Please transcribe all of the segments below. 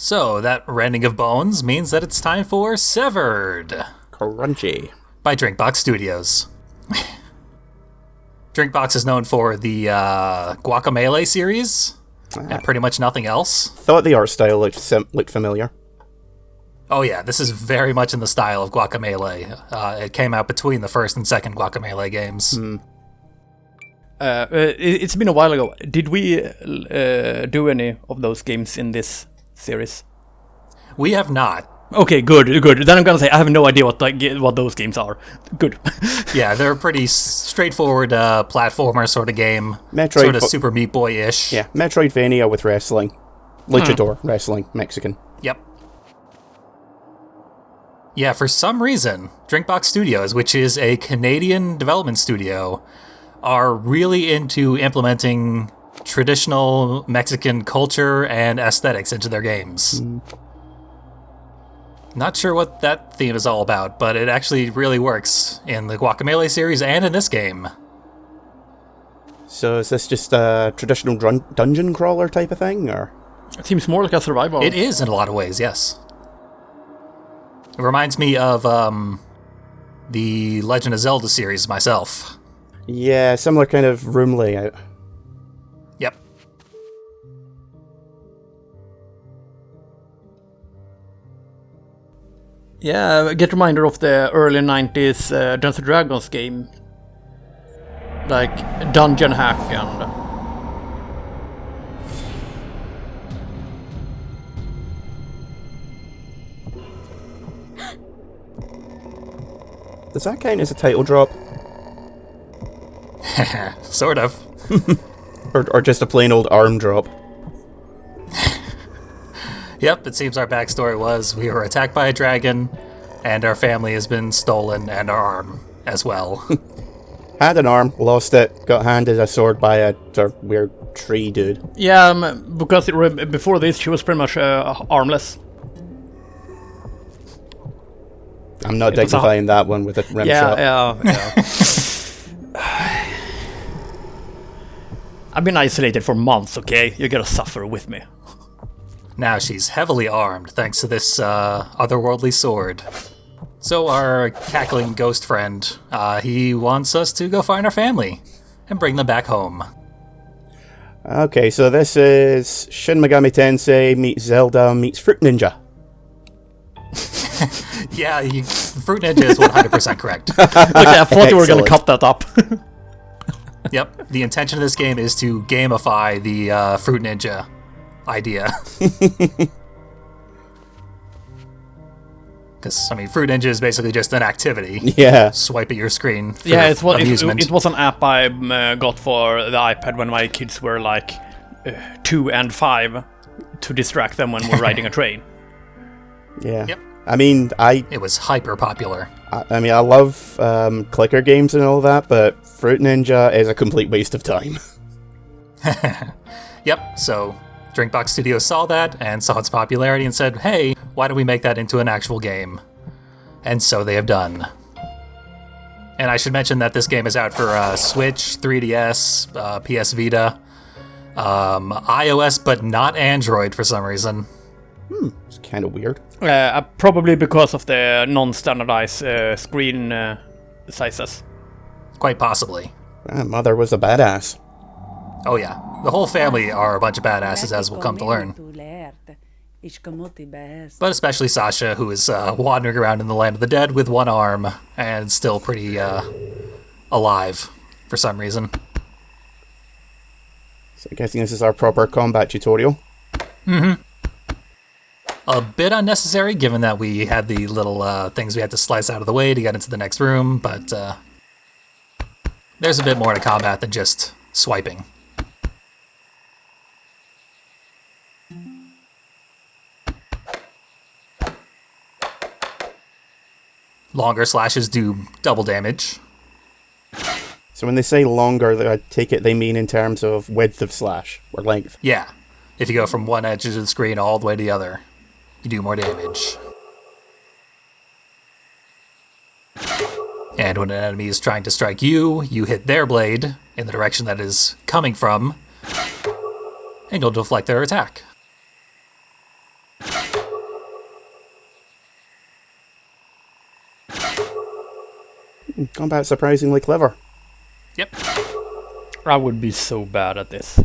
So, that rending of bones means that it's time for Severed Crunchy. by Drinkbox Studios. Drinkbox is known for the Guacamelee series and pretty much nothing else. Thought the art style looked familiar. Oh yeah, this is very much in the style of Guacamelee. It came out between the first and second Guacamelee games. It's been a while ago. Did we do any of those games in this series? We have not. Okay, good. Then I'm gonna say I have no idea what those games are. Good. Yeah, they're a pretty straightforward platformer sort of game. Sort of Super Meat Boy-ish. Yeah, Metroidvania with wrestling. Luchador wrestling, Mexican. Yep. Yeah, for some reason, Drinkbox Studios, which is a Canadian development studio, are really into implementing traditional Mexican culture and aesthetics into their games. Not sure what that theme is all about, but it actually really works in the Guacamelee series and in this game. So is this just a traditional dungeon crawler type of thing, or? It seems more like a survival. It is in a lot of ways, yes. It reminds me of the Legend of Zelda series myself. Yeah, similar kind of room layout. Yep. Yeah, get reminder of the early 90s Dungeons & Dragons game. Like Dungeon Hack and... Does that count as a title drop? Sort of. or just a plain old arm drop? Yep, it seems our backstory was we were attacked by a dragon, and our family has been stolen, and our arm as well. Had an arm, lost it, got handed a sword by a weird tree dude. Yeah, because before this she was pretty much armless. I'm not dignifying that one with a rim shot. Yeah. I've been isolated for months, okay? You gotta suffer with me. Now she's heavily armed thanks to this otherworldly sword. So our cackling ghost friend, he wants us to go find our family and bring them back home. Okay, so this is Shin Megami Tensei meets Zelda meets Fruit Ninja. Yeah, Fruit Ninja is 100% correct. Okay, I thought you were going to cut that up. Yep, the intention of this game is to gamify the Fruit Ninja idea. Because, I mean, Fruit Ninja is basically just an activity. Yeah. Swipe at your screen for amusement. It was an app I got for the iPad when my kids were like 2 and 5 to distract them when we're riding a train. Yeah. Yep. I mean, It was hyper popular. I mean, I love clicker games and all that, but Fruit Ninja is a complete waste of time. Yep, so Drinkbox Studios saw that and saw its popularity and said, hey, why don't we make that into an actual game? And so they have done. And I should mention that this game is out for Switch, 3DS, PS Vita, iOS, but not Android for some reason. It's kind of weird. Probably because of the non-standardized screen sizes. Quite possibly. Mother was a badass. Oh yeah, the whole family are a bunch of badasses, as we'll come to learn. But especially Sasha, who is wandering around in the land of the dead with one arm and still pretty alive for some reason. So I'm guessing this is our proper combat tutorial. Mm-hmm. A bit unnecessary, given that we had the little things we had to slice out of the way to get into the next room, but there's a bit more to combat than just swiping. Longer slashes do double damage. So when they say longer, I take it they mean in terms of width of slash, or length. Yeah. If you go from one edge of the screen all the way to the other, you do more damage. And when an enemy is trying to strike you, you hit their blade in the direction that is coming from, and you'll deflect their attack. Combat surprisingly clever. Yep. I would be so bad at this.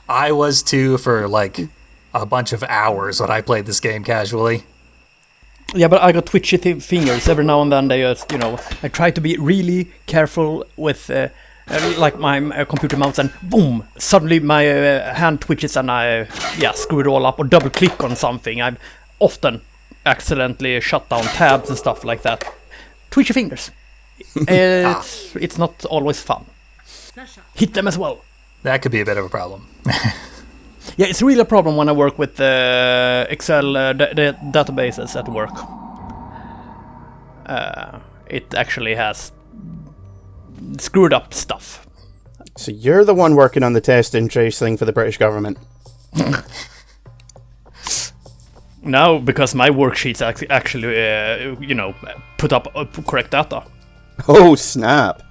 I was too for like a bunch of hours when I played this game casually. Yeah, but I got twitchy fingers every now and then. They just, I try to be really careful with like my computer mouse, and boom, suddenly my hand twitches and I screw it all up, or double click on something. I've often accidentally shut down tabs and stuff like that. Twitchy fingers. It's not always fun. Hit them as well. That could be a bit of a problem. Yeah, it's really a problem when I work with Excel databases at work. It actually has screwed up stuff. So you're the one working on the test and trace thing for the British government? No, because my worksheets actually, put up correct data. Oh, snap.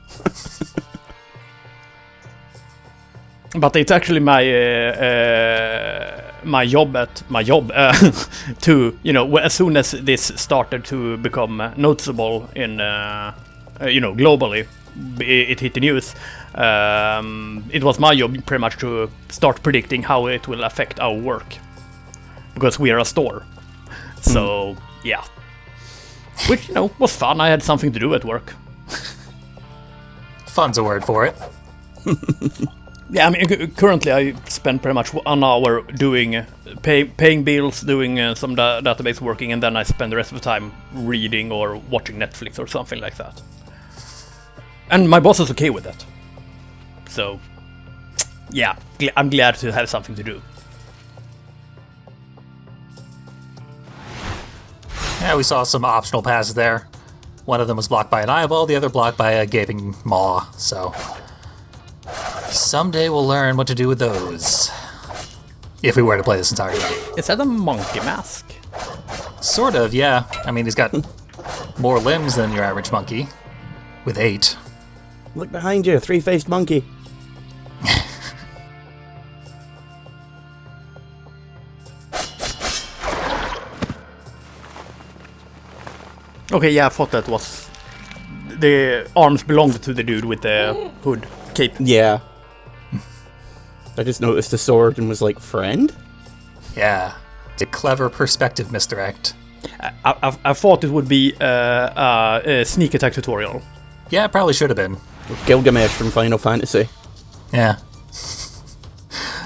But it's actually my job to, as soon as this started to become noticeable in, globally, it hit the news. It was my job pretty much to start predicting how it will affect our work, because we are a store. So yeah, which was fun. I had something to do at work. Fun's a word for it. Yeah, I mean, currently I spend pretty much 1 hour doing paying bills, doing some database working, and then I spend the rest of the time reading or watching Netflix or something like that. And my boss is okay with that. So, yeah, I'm glad to have something to do. Yeah, we saw some optional passes there. One of them was blocked by an eyeball, the other blocked by a gaping maw, so someday we'll learn what to do with those. If we were to play this entire game. Is that a monkey mask? Sort of, yeah. I mean, he's got more limbs than your average monkey, with 8. Look behind you, 3-faced monkey. Okay, yeah, I thought that was... The arms belonged to the dude with the hood cape. Yeah. I just noticed the sword and was like, friend? Yeah. It's a clever perspective misdirect. I thought it would be a sneak attack tutorial. Yeah, it probably should have been. Gilgamesh from Final Fantasy. Yeah.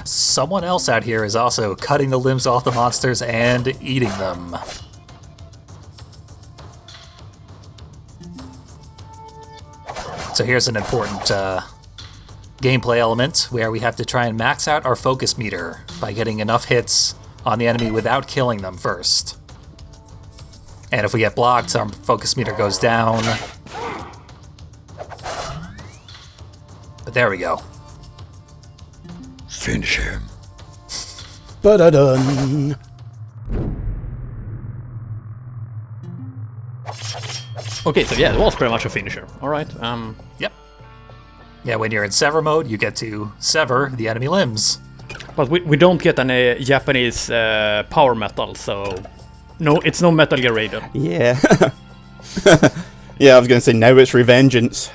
Someone else out here is also cutting the limbs off the monsters and eating them. So here's an important gameplay element where we have to try and max out our focus meter by getting enough hits on the enemy without killing them first. And if we get blocked, our focus meter goes down. But there we go. Finish him. Ba-da-dun. Okay, so yeah, it was pretty much a finisher. Alright, Yep. Yeah, when you're in sever mode, you get to sever the enemy limbs. but we don't get any Japanese power metal, so... No, it's no Metal Gear Raiden. Yeah. Yeah, I was going to say, now it's Revengeance.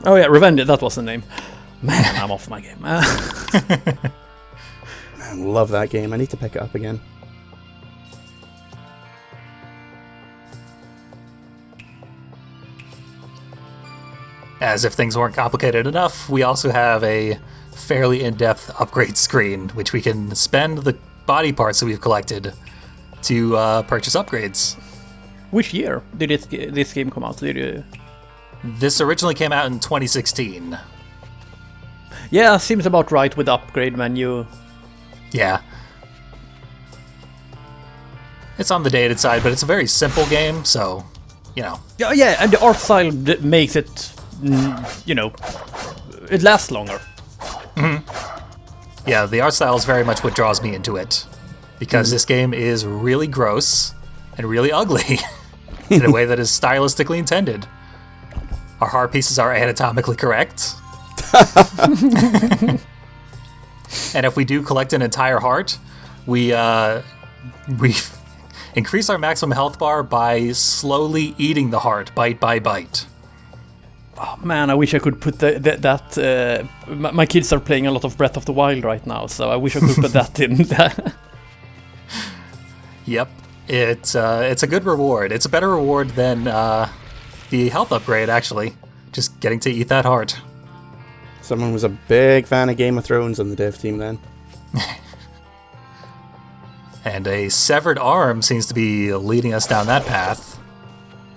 Oh yeah, Revenge, that was the name. Man, I'm off my game. I love that game. I need to pick it up again. As if things weren't complicated enough, we also have a fairly in-depth upgrade screen, which we can spend the body parts that we've collected to purchase upgrades. Which year did this game come out? Did you... This originally came out in 2016. Yeah, seems about right with the upgrade menu. Yeah. It's on the dated side, but it's a very simple game, so, Yeah, and the art style makes it, it lasts longer. Yeah, the art style is very much what draws me into it. Because this game is really gross and really ugly in a way that is stylistically intended. Our heart pieces are anatomically correct. And if we do collect an entire heart, we increase our maximum health bar by slowly eating the heart, bite by bite. Oh, man, I wish I could put that. My kids are playing a lot of Breath of the Wild right now, so I wish I could put that in there. Yep, it's a good reward. It's a better reward than the health upgrade, actually. Just getting to eat that heart. Someone was a big fan of Game of Thrones on the dev team then. And a severed arm seems to be leading us down that path.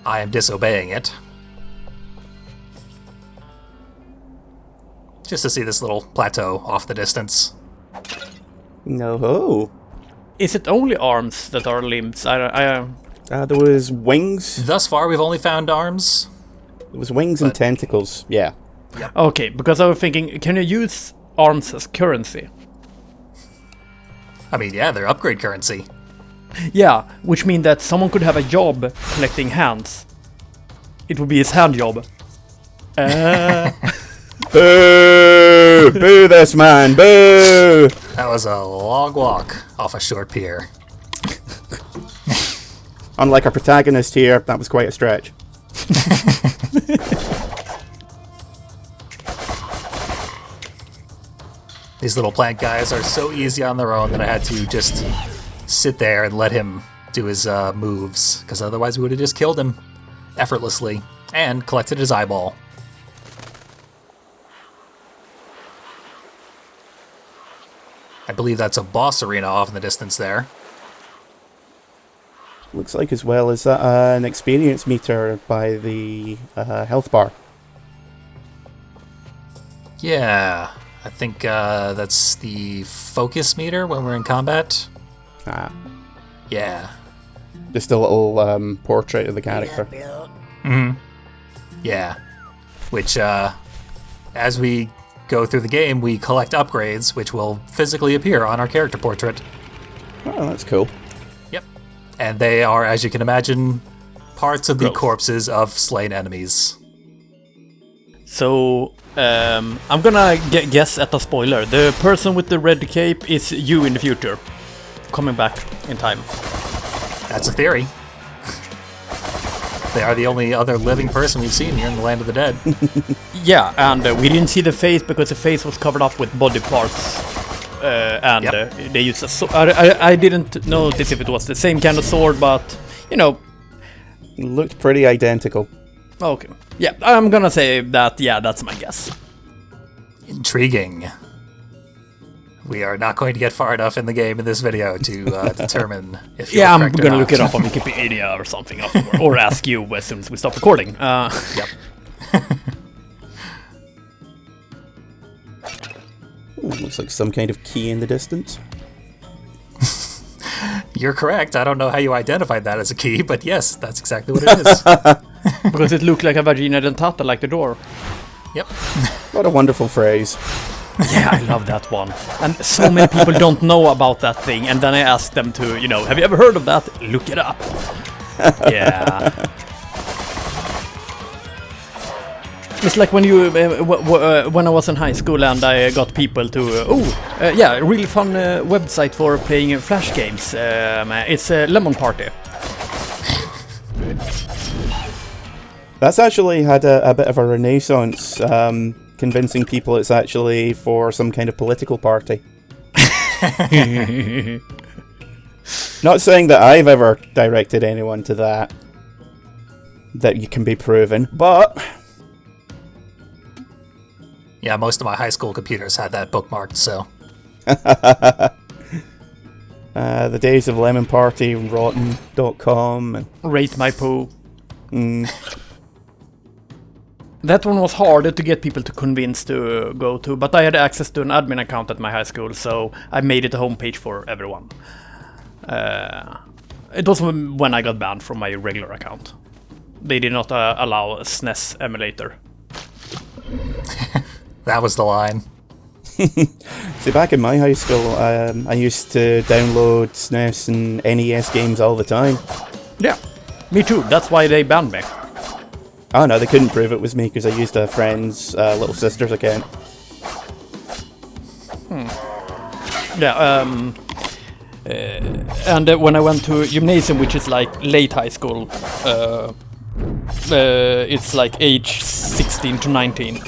I am disobeying it. Just to see this little plateau off the distance. No. Is it only arms that are limbs? There was wings. Thus far, we've only found arms. There was wings and tentacles, yeah. Yep. Okay, because I was thinking, can you use arms as currency? I mean, yeah, they're upgrade currency. Yeah, which means that someone could have a job collecting hands. It would be his hand job. Boo! Boo this man! Boo! That was a long walk off a short pier. Unlike our protagonist here, that was quite a stretch. These little plant guys are so easy on their own that I had to just sit there and let him do his moves, because otherwise we would have just killed him effortlessly and collected his eyeball. I believe that's a boss arena off in the distance there. Looks like as well as an experience meter by the health bar. Yeah, I think that's the focus meter when we're in combat. Ah. Yeah. Just a little portrait of the character. Mm-hmm. Yeah. Which, as we go through the game, we collect upgrades, which will physically appear on our character portrait. Oh, that's cool. Yep. And they are, as you can imagine, parts of the Gross. corpses of slain enemies. So, I'm gonna guess at a spoiler. The person with the red cape is you in the future. Coming back in time. That's a theory. They are the only other living person we've seen here in the Land of the Dead. Yeah, and we didn't see the face because the face was covered up with body parts. They used a sword. I didn't notice if it was the same kind of sword, but, you know. It looked pretty identical. Okay. Yeah, I'm gonna say that, yeah, that's my guess. Intriguing. We are not going to get far enough in the game in this video to determine if you're Yeah, I'm correct or gonna not. look it up on Wikipedia or something afterward, or ask you as soon as we stop recording. Yep. Ooh, looks like some kind of key in the distance. You're correct. I don't know how you identified that as a key, but yes, that's exactly what it is. Because it looked like a vagina dentata, like the door. Yep. What a wonderful phrase. Yeah, I love that one. And so many people don't know about that thing, and then I ask them to, you know, have you ever heard of that? Look it up. Yeah. It's like when you, when I was in high school and I got people to, yeah, a really fun website for playing Flash games. It's Lemon Party. That's actually had a bit of a renaissance, convincing people it's actually for some kind of political party. Not saying that I've ever directed anyone to that you can be proven, but Yeah, most of my high school computers had that bookmarked, so. The days of Lemon Party, Rotten.com, and Rate my poo. That one was harder to get people to convince to go to, but I had access to an admin account at my high school, so I made it a homepage for everyone. It was when I got banned from my regular account. They did not allow a SNES emulator. That was the line. see, back in my high school, I used to download SNES and NES games all the time. Yeah, me too. That's why they banned me. Oh no, they couldn't prove it was me because I used a friend's little sister's account. Yeah, And when I went to gymnasium, which is like late high school, it's like age 16 to 19.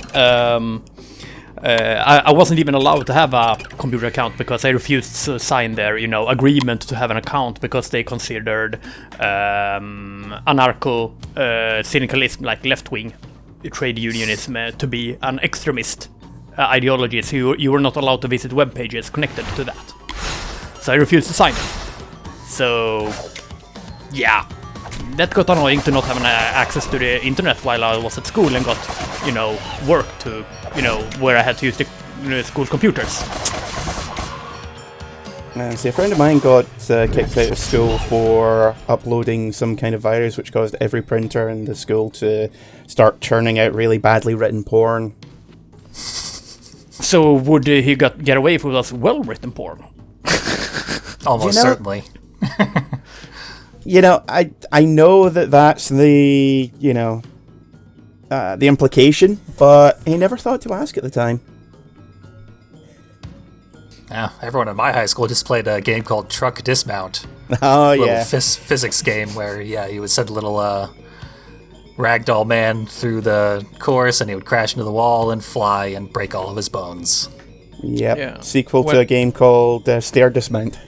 I wasn't even allowed to have a computer account because I refused to sign their, agreement to have an account because they considered anarcho-syndicalism, like left-wing trade unionism, to be an extremist ideology. So you were not allowed to visit web pages connected to that. So I refused to sign it. So, yeah. That got annoying to not having access to the internet while I was at school and got, work to, where I had to use the school computers. See, a friend of mine got kicked out of school for uploading some kind of virus which caused every printer in the school to start churning out really badly written porn. So would he get away if it was well-written porn? Almost certainly. I know that's the, the implication, but he never thought to ask at the time. Yeah, everyone in my high school just played a game called Truck Dismount. Oh, yeah. Physics game where, you would send a little ragdoll man through the course and he would crash into the wall and fly and break all of his bones. Yep. Yeah. Sequel to a game called Stair Dismount.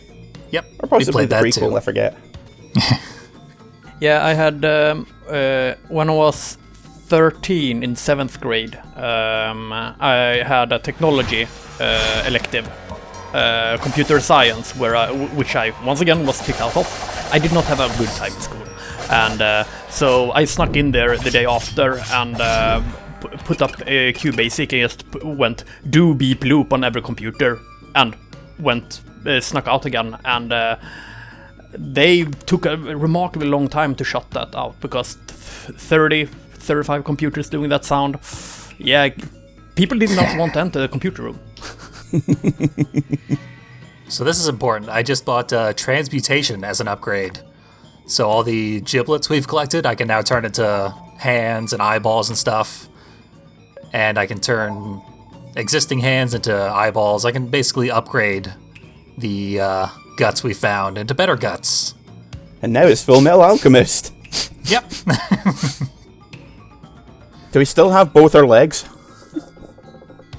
Yep. Or possibly the prequel, too. I forget. Yeah, I had, when I was 13 in 7th grade, I had a technology elective, computer science, which I once again was kicked out of. I did not have a good time in school. And so I snuck in there the day after and put up a QBasic and just went do beep loop on every computer and snuck out again. And they took a remarkably long time to shut that out because 35 computers doing that sound. Yeah, people did not want to enter the computer room. So this is important. I just bought Transmutation as an upgrade. So all the giblets we've collected, I can now turn into hands and eyeballs and stuff. And I can turn existing hands into eyeballs. I can basically upgrade the guts we found into better guts. And now it's Full Metal Alchemist. Yep. Do we still have both our legs?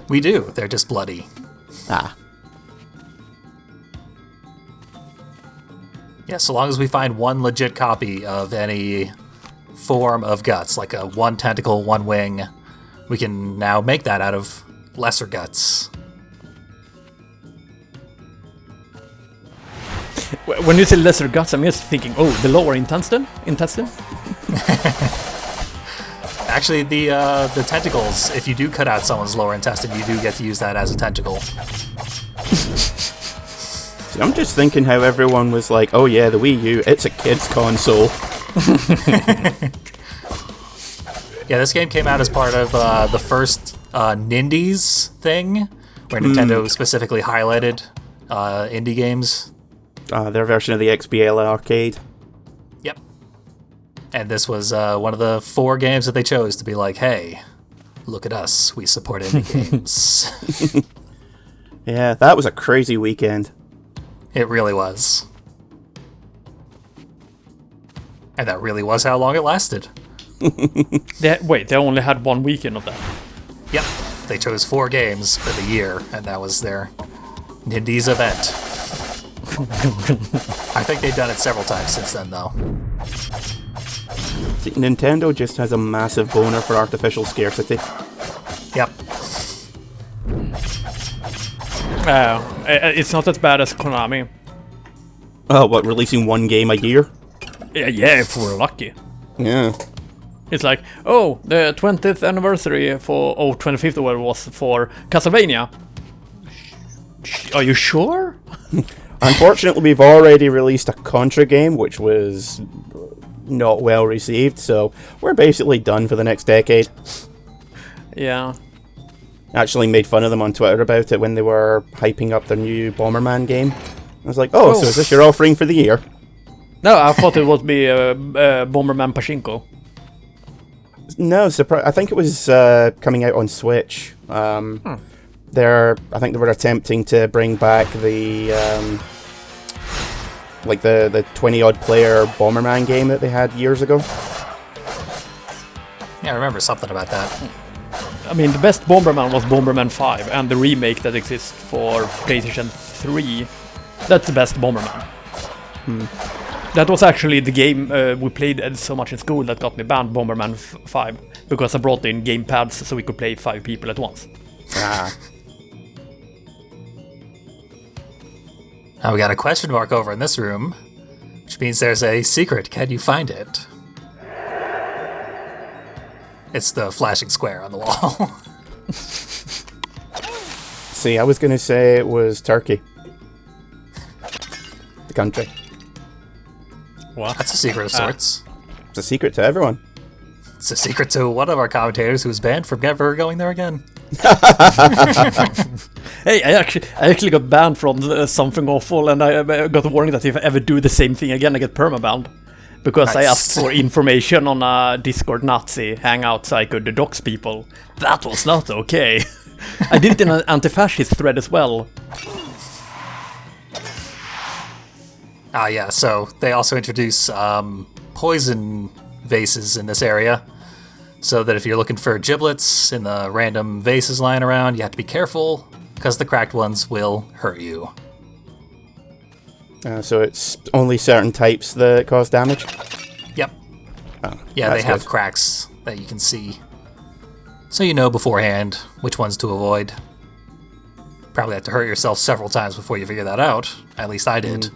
We do. They're just bloody. Ah. Yeah, so long as we find one legit copy of any form of guts, like a one tentacle, one wing, we can now make that out of lesser guts. When you say lesser guts, I'm just thinking, the lower intestine? Actually, the tentacles, if you do cut out someone's lower intestine, you do get to use that as a tentacle. See, I'm just thinking how everyone was like, oh yeah, the Wii U, it's a kid's console. Yeah, this game came out as part of the first Nindies thing, where Nintendo specifically highlighted indie games. Their version of the XBL arcade. Yep. And this was one of the 4 games that they chose to be like, hey, look at us, we support indie games. Yeah, that was a crazy weekend. It really was. And that really was how long it lasted. They only had 1 weekend of that. Yep. They chose 4 games for the year, and that was their Nindies event. I think they've done it several times since then, though. See, Nintendo just has a massive boner for artificial scarcity. Yep. It's not as bad as Konami. Oh, what, releasing 1 game a year? Yeah, if we're lucky. Yeah. It's like, the 20th anniversary for, 25th or whatever it was for Castlevania. Are you sure? Unfortunately, we've already released a Contra game, which was not well received, so we're basically done for the next decade. Yeah. Actually made fun of them on Twitter about it when they were hyping up their new Bomberman game. I was like, so is this your offering for the year? No, I thought it would be Bomberman Pachinko. No, I think it was coming out on Switch. I think they were attempting to bring back the Like the 20-odd player Bomberman game that they had years ago. Yeah, I remember something about that. I mean, the best Bomberman was Bomberman 5, and the remake that exists for PlayStation 3. That's the best Bomberman. That was actually the game we played so much in school that got me banned, Bomberman 5, because I brought in game pads so we could play 5 people at once. Ah. Now we got a question mark over in this room, which means there's a secret. Can you find it? It's the flashing square on the wall. See, I was going to say it was Turkey. The country. What? That's a secret of sorts. It's a secret to everyone. It's a secret to one of our commentators who's banned from ever going there again. Hey, I actually got banned from something awful, and I got a warning that if I ever do the same thing again, I get permabanned. Because I asked for information on a Discord Nazi hangout so I could dox people. That was not okay. I did it in an anti-fascist thread as well. Ah, yeah, so they also introduce poison vases in this area. So that if you're looking for giblets in the random vases lying around, you have to be careful, because the cracked ones will hurt you. So it's only certain types that cause damage? Yep. Oh, yeah, they have good. cracks that you can see. So you know beforehand which ones to avoid. Probably have to hurt yourself several times before you figure that out. At least I did.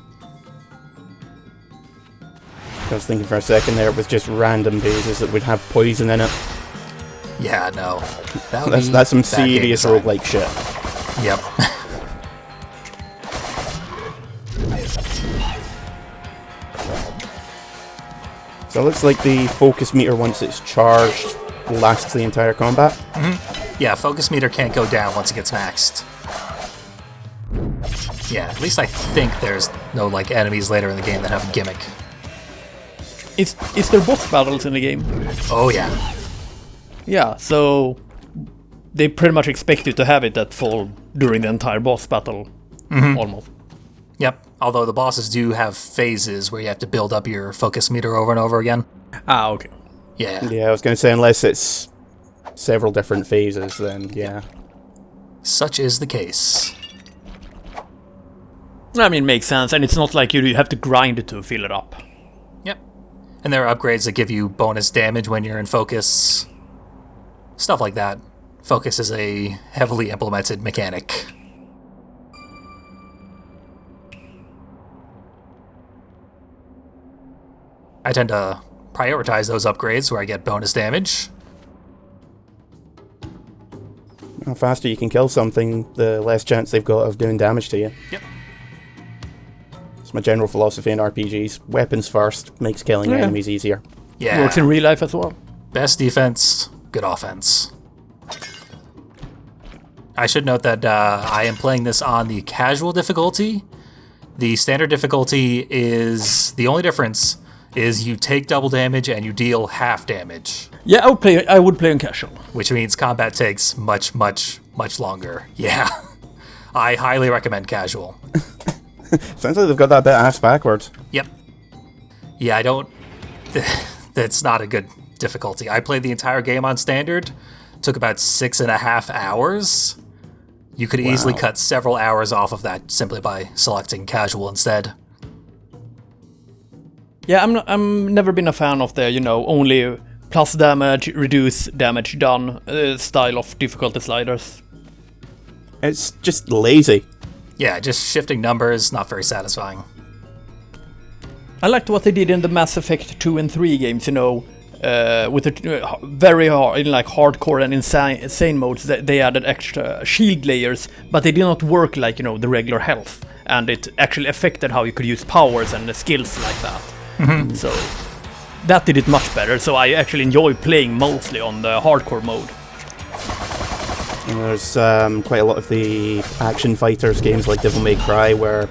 I was thinking for a second there it was just random vases that would have poison in it. Yeah, no. That's some serious roguelike shit. Yep. So it looks like the focus meter, once it's charged, lasts the entire combat. Yeah, focus meter can't go down once it gets maxed. Yeah, at least I think there's no like enemies later in the game that have a gimmick. Is there boss battles in the game? Oh yeah. Yeah, so they pretty much expect you to have it at full during the entire boss battle, almost. Yep. Although the bosses do have phases where you have to build up your focus meter over and over again. Ah, okay. Yeah. Yeah, I was going to say, unless it's several different phases, then yeah. Such is the case. I mean, makes sense, and it's not like you have to grind it to fill it up. Yep. And there are upgrades that give you bonus damage when you're in focus. Stuff like that. Focus is a heavily implemented mechanic. I tend to prioritize those upgrades where I get bonus damage. The faster you can kill something, the less chance they've got of doing damage to you. Yep. It's my general philosophy in RPGs. Weapons first makes killing enemies easier. Yeah. Works in real life as well. Best defense, good offense. I should note that I am playing this on the casual difficulty. The standard difficulty is... The only difference is you take double damage and you deal half damage. Yeah, I would play on casual. Which means combat takes much, much, much longer. Yeah. I highly recommend casual. Sounds like they've got that bit ass backwards. Yep. Yeah, I don't... That's not a good difficulty. I played the entire game on standard. Took about 6.5 hours. You could easily cut several hours off of that simply by selecting casual instead. Yeah, I'm never been a fan of the, only plus damage, reduce damage done style of difficulty sliders. It's just lazy. Yeah, just shifting numbers, not very satisfying. I liked what they did in the Mass Effect 2 and 3 games, with the very hard, in like hardcore and insane modes, they added extra shield layers, but they did not work like, the regular health. And it actually affected how you could use powers and skills like that. So that did it much better, so I actually enjoy playing mostly on the hardcore mode. And there's quite a lot of the action fighters games like Devil May Cry where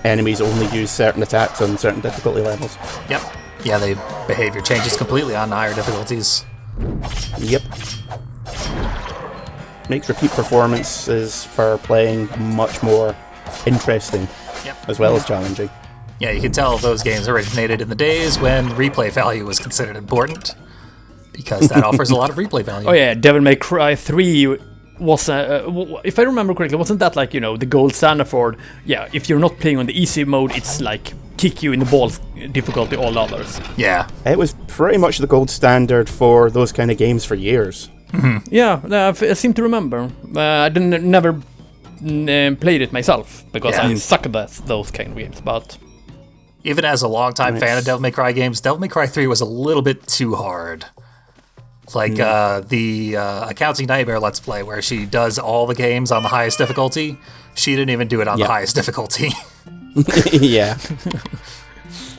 enemies only use certain attacks on certain difficulty levels. Yep. Yeah, the behavior changes completely on higher difficulties. Yep. Makes repeat performances for playing much more interesting, as well as challenging. Yeah, you can tell those games originated in the days when replay value was considered important, because that offers a lot of replay value. Oh yeah, Devil May Cry 3 was, if I remember correctly, wasn't that like, the gold standard for, if you're not playing on the easy mode, it's like kick you in the balls difficulty all others. Yeah. It was pretty much the gold standard for those kind of games for years. Mm-hmm. Yeah, I seem to remember. I never played it myself, because I suck at those kind of games, but... Even as a longtime fan of Devil May Cry games, Devil May Cry 3 was a little bit too hard. Like the Accounting Nightmare Let's Play, where she does all the games on the highest difficulty, she didn't even do it on the highest difficulty. Yeah.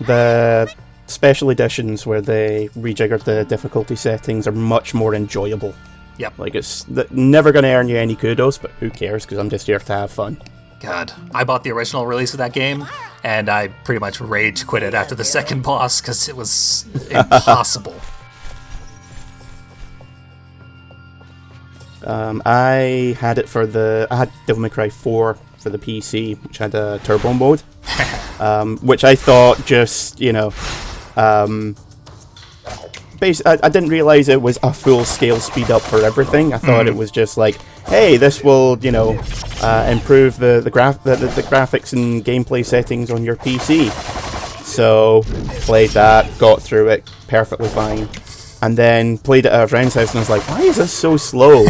The special editions where they rejiggered the difficulty settings are much more enjoyable. Yep. Like, it's never going to earn you any kudos, but who cares, because I'm just here to have fun. God, I bought the original release of that game, and I pretty much rage quit it after the second boss, because it was impossible. I had Devil May Cry 4 for the PC, which had a turbo mode, which I thought just, I didn't realize it was a full-scale speed-up for everything. I thought it was just like, hey, this will, improve the graphics and gameplay settings on your PC. So, played that, got through it perfectly fine. And then played it at a friend's house and I was like, why is this so slow?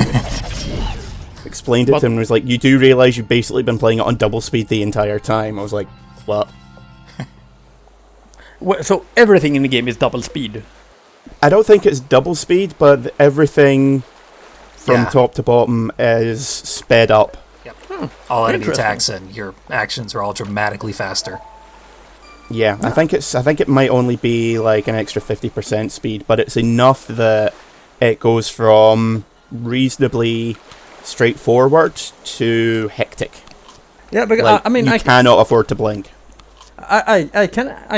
Explained it to him and was like, you do realise you've basically been playing it on double speed the entire time. I was like, what? So everything in the game is double speed? I don't think it's double speed, but everything from top to bottom is sped up. Yep. All enemy attacks and your actions are all dramatically faster. Yeah, I think it might only be like an extra 50% speed, but it's enough that it goes from reasonably straightforward to hectic. Yeah, because like, I cannot afford to blink. I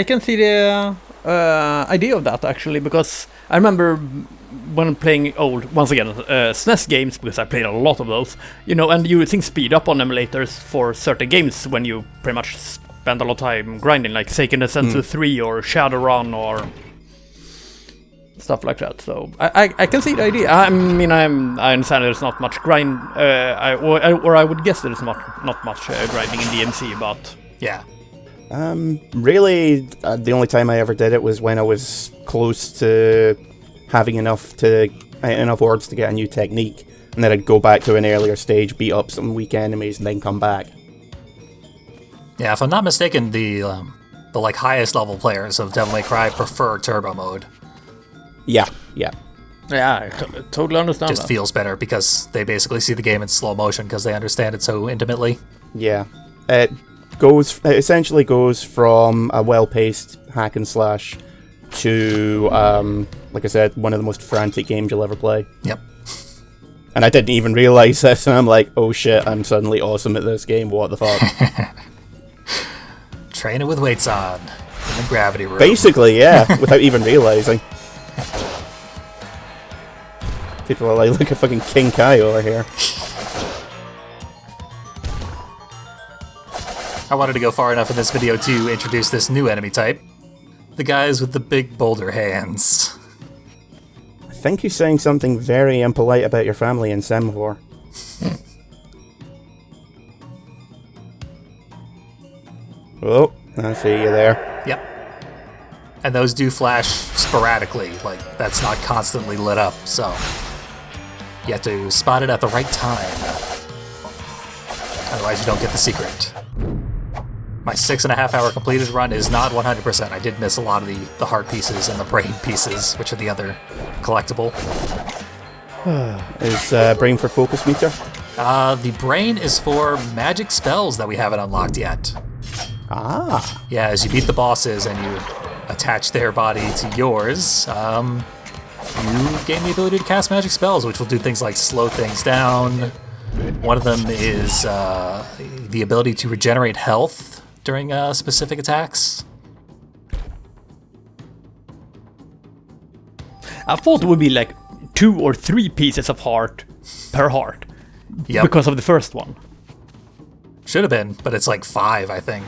can see the idea of that actually, because I remember when playing old, once again, SNES games, because I played a lot of those, and you would think speed up on emulators for certain games when you pretty much spend a lot of time grinding, like Seiken Densetsu 3 or Shadowrun or stuff like that. So I can see the idea. I mean, I understand there's not much grind, or I would guess there's not much grinding in DMC, but yeah. Really, the only time I ever did it was when I was close to having enough orbs to get a new technique, and then I'd go back to an earlier stage, beat up some weak enemies, and then come back. Yeah, if I'm not mistaken, the like highest level players of Devil May Cry prefer turbo mode. Yeah. I totally understand. Just feels better because they basically see the game in slow motion because they understand it so intimately. Yeah, it essentially goes from a well-paced hack and slash to, like I said, one of the most frantic games you'll ever play. Yep. And I didn't even realize this, and I'm like, oh shit, I'm suddenly awesome at this game. What the fuck? Training with weights on in the gravity room. Basically, yeah, without even realizing. People are like, look at fucking King Kai over here. I wanted to go far enough in this video to introduce this new enemy type. The guys with the big boulder hands. I think he's saying something very impolite about your family in Semaphore. Oh, I see you there. Yep. And those do flash sporadically, like that's not constantly lit up, so you have to spot it at the right time. Otherwise you don't get the secret. My 6.5 hour completed run is not 100%. I did miss a lot of the heart pieces and the brain pieces, which are the other collectible. Is brain for focus meter? The brain is for magic spells that we haven't unlocked yet. Ah. Yeah, as you beat the bosses and you attach their body to yours, you gain the ability to cast magic spells, which will do things like slow things down. One of them is the ability to regenerate health during specific attacks. I thought it would be like 2 or 3 pieces of heart per heart. Yep. Because of the first one. Should have been, but it's like 5, I think.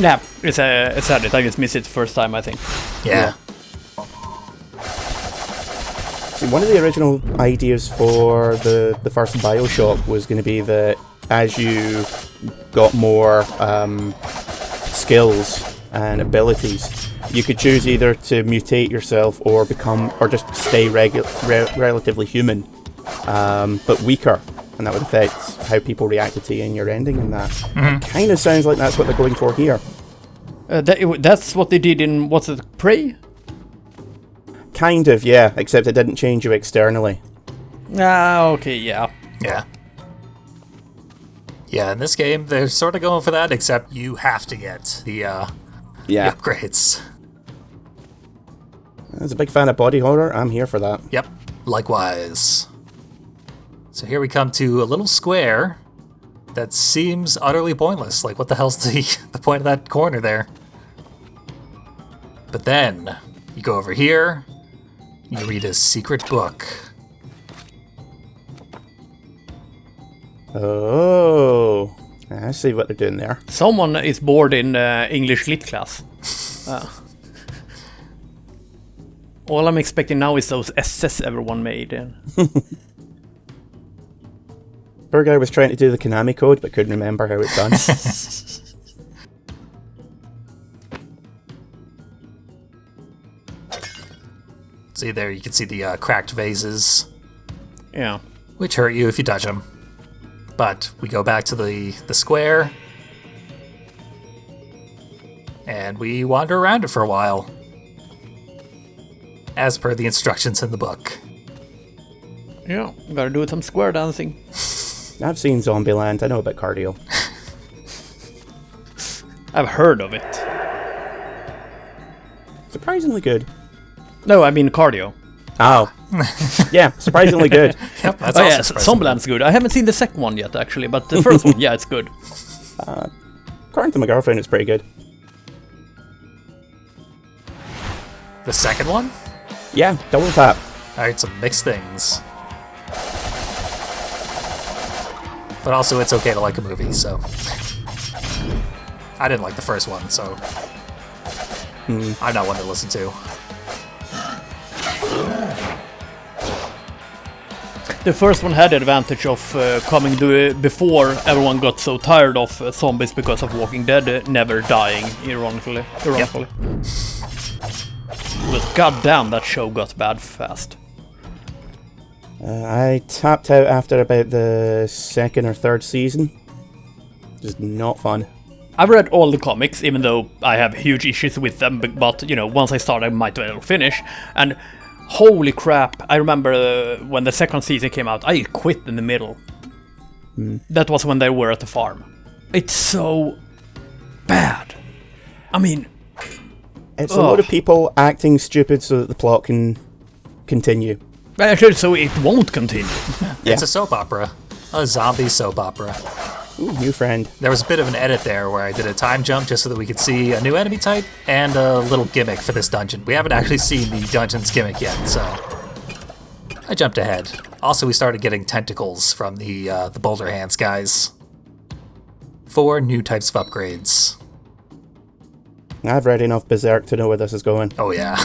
Yeah, it's sad. I just missed it first time, I think. Yeah. See, one of the original ideas for the first Bioshock was going to be that as you got more skills and abilities, you could choose either to mutate yourself or just stay relatively human, but weaker, and that would affect how people reacted to you in your ending. And that kind of sounds like that's what they're going for here. That's what they did in Prey? Kind of, yeah, except it didn't change you externally. Ah, okay, yeah. Yeah. Yeah, in this game, they're sort of going for that, except you have to get the upgrades. As a big fan of body horror, I'm here for that. Yep, likewise. So here we come to a little square that seems utterly pointless. Like, what the hell's the point of that corner there? But then, you go over here, you read a secret book. Oh, I see what they're doing there. Someone is bored in English Lit class. All I'm expecting now is those SS everyone made. Poor guy was trying to do the Konami code, but couldn't remember how it's done. See there, you can see the cracked vases. Yeah. Which hurt you if you touch them. But we go back to the square. And we wander around it for a while. As per the instructions in the book. Yeah, gotta do some square dancing. I've seen Zombieland, I know about cardio. I've heard of it. Surprisingly good. No, I mean cardio. Oh. Yeah, surprisingly good. Yep, that's Oh also yeah, surprising. Zombieland's good. I haven't seen the second one yet, actually, but the first one, yeah, it's good. According to my girlfriend, it's pretty good. The second one? Yeah, double tap. I heard some mixed things. But also, it's okay to like a movie, so... I didn't like the first one, so... I'm not one to listen to. The first one had the advantage of coming before everyone got so tired of zombies because of Walking Dead never dying, ironically. But goddamn, that show got bad fast. I tapped out after about the second or third season. Just not fun. I've read all the comics, even though I have huge issues with them, but you know, once I start, I might well finish. And holy crap, I remember when the second season came out, I quit in the middle. That was when they were at the farm. It's so bad. I mean... It's a lot of people acting stupid so that the plot can continue. Actually, so it won't continue. Yeah. It's a soap opera. A zombie soap opera. Ooh, new friend. There was a bit of an edit there where I did a time jump just so that we could see a new enemy type and a little gimmick for this dungeon. We haven't actually seen the dungeon's gimmick yet, so I jumped ahead. Also, we started getting tentacles from the Boulder Hands guys. 4 new types of upgrades. I've read enough Berserk to know where this is going. Oh yeah.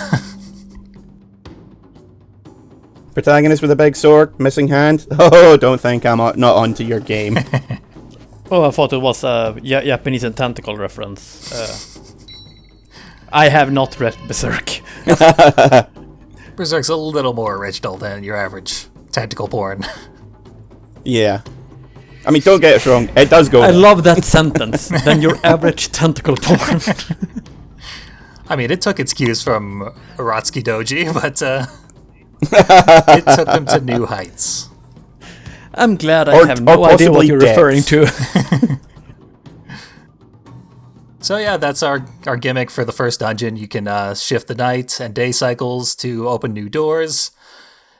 Protagonist with a big sword, missing hand. Oh, don't think I'm not onto your game. Oh, I thought it was a Japanese and tentacle reference. I have not read Berserk. Berserk's a little more original than your average tentacle porn. Yeah. I mean, don't get us wrong, it does go I there. love that sentence. Than your average tentacle porn. I mean, it took its cues from Uratsuki Doji, but it took them to new heights. I'm glad I have no idea what you're referring to. So yeah, that's our gimmick for the first dungeon. You can shift the night and day cycles to open new doors.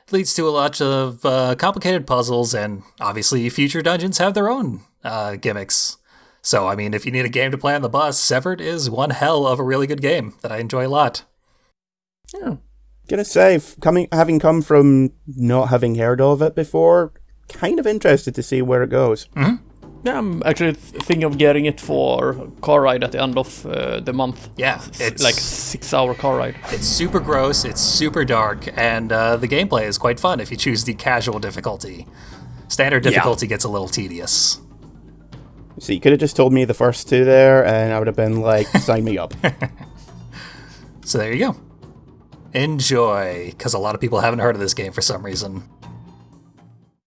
It leads to a lot of complicated puzzles, and obviously future dungeons have their own gimmicks. So, I mean, if you need a game to play on the bus, Severed is one hell of a really good game that I enjoy a lot. Yeah. Gonna say, having come from not having heard of it before, kind of interested to see where it goes. Mm-hmm. Yeah, I'm actually thinking of getting it for car ride at the end of the month. Yeah, it's like 6-hour car ride. It's super gross, it's super dark, and the gameplay is quite fun if you choose the casual difficulty. Standard difficulty gets a little tedious. So you could have just told me the first two there, and I would have been like, sign me up. So there you go. Enjoy, because a lot of people haven't heard of this game for some reason.